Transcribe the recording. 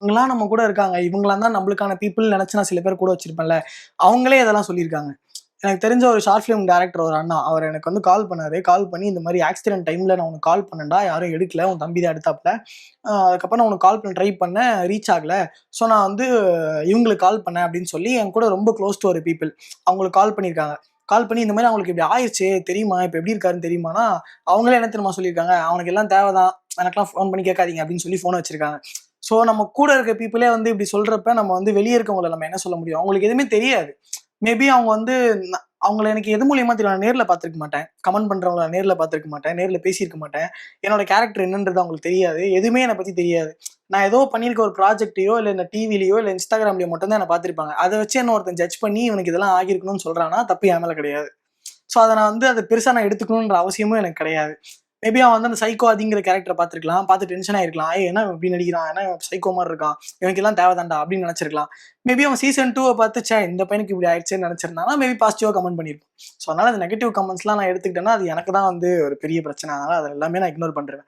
இவங்கலாம் நம்ம கூட இருக்காங்க, இவங்கலாம் தான் நம்மளுக்கான பீப்புள் நினைச்சு நான் சில பேர் கூட வச்சிருப்பேன்ல, அவங்களே இதெல்லாம் சொல்லியிருக்காங்க. எனக்கு தெரிஞ்ச ஒரு ஷார்ட் ஃபிலிம் டைரக்டர் ஒரு அண்ணா, அவர் எனக்கு வந்து கால் பண்ணாரு. கால் பண்ணி இந்த மாரி ஆக்சிடென்ட் டைம்ல நான் உனக்கு கால் பண்ணேன்டா, யாரும் எடுக்கல. உன் தம்பி தான் எடுத்தாப்ல. அதுக்கப்புறம் நான் உனக்கு கால் பண்ண ட்ரை பண்ணேன், ரீச் ஆகல. ஸோ நான் வந்து இவங்களுக்கு கால் பண்ணேன் அப்படின்னு சொல்லி என் கூட ரொம்ப க்ளோஸ் டு ஒரு பீப்பிள் அவங்களுக்கு கால் பண்ணியிருக்காங்க. கால் பண்ணி இந்த மாரி அவங்களுக்கு இப்படி ஆயிருச்சு தெரியுமா? இப்ப எப்படி இருக்காருன்னு தெரியுமான்னா, அவங்களே என்ன தெரியுமா சொல்லியிருக்காங்க? அவனுக்கு எல்லாம் தேவைதான். எனக்கெல்லாம் ஃபோன் பண்ணி கேட்காதீங்க அப்படின்னு சொல்லி ஃபோன வச்சிருக்காங்க. ஸோ நம்ம கூட இருக்க பீப்பிளே வந்து இப்படி சொல்றப்ப நம்ம வந்து வெளிய இருக்கவங்கள நம்ம என்ன சொல்ல முடியும்? அவங்களுக்கு எதுவுமே தெரியாது. மேபி அவங்க வந்து அவங்கள எனக்கு எது மூலியமா தெரியும்? நான் நேர்ல பார்த்திருக்க மாட்டேன். கமெண்ட் பண்றவங்கள நேர்ல பார்த்திருக்க மாட்டேன். நேர்ல பேசியிருக்க மாட்டேன். என்னோட கேரக்டர் என்னன்றது அவங்களுக்கு தெரியாது. எதுவுமே என்ன பத்தி தெரியாது. நான் ஏதோ பண்ணியிருக்க ஒரு ப்ராஜெக்ட்டையோ, இல்ல இந்த டிவிலயோ, இல்ல Instagramலயோ மட்டும் தான் என்ன பார்த்திருப்பாங்க. அத வச்சு என்ன ஒருத்தன் ஜட்ஜ் பண்ணி இவனுக்கு இதெல்லாம் ஆகியிருக்கணும்னு சொல்றான்னா, தப்பு என் மேல கிடையாது. ஸோ அத நான் வந்து அத பெருசா நான் எடுத்துக்கணுன்ற அவசியமும் எனக்கு கிடையாது. மேபி அவன் வந்து அந்த சைக்கோ ஆதிங்கிற கேரக்டர பார்த்திருக்கலாம். பார்த்து டென்ஷன் ஆயிருக்கலாம். ஏய் என்ன இப்படி நடிக்கிறான்? என்ன சைக்கோ மாரி இருக்கான்? இவனுக்கு எல்லாம் தேவைதான்டா அப்படின்னு நெனச்சிருக்கலாம். மேபி அவன் சீசன் 2 பார்த்து ச்சே இந்த பையனுக்கு இப்படி ஆயிடுச்சேன்னு நெனச்சிருந்தான்னா, மேபி பாசிட்டிவா கமெண்ட் பண்ணியிருப்பான். ஸோ அதனால அந்த நெகட்டிவ் கமெண்ட்ஸ்லாம் நான் எடுத்துக்கிட்டேன்னா, அது எனக்கு தான் வந்து ஒரு பெரிய பிரச்சனை. அதனால அத எல்லாமே நான் இக்னோர் பண்ருவேன்.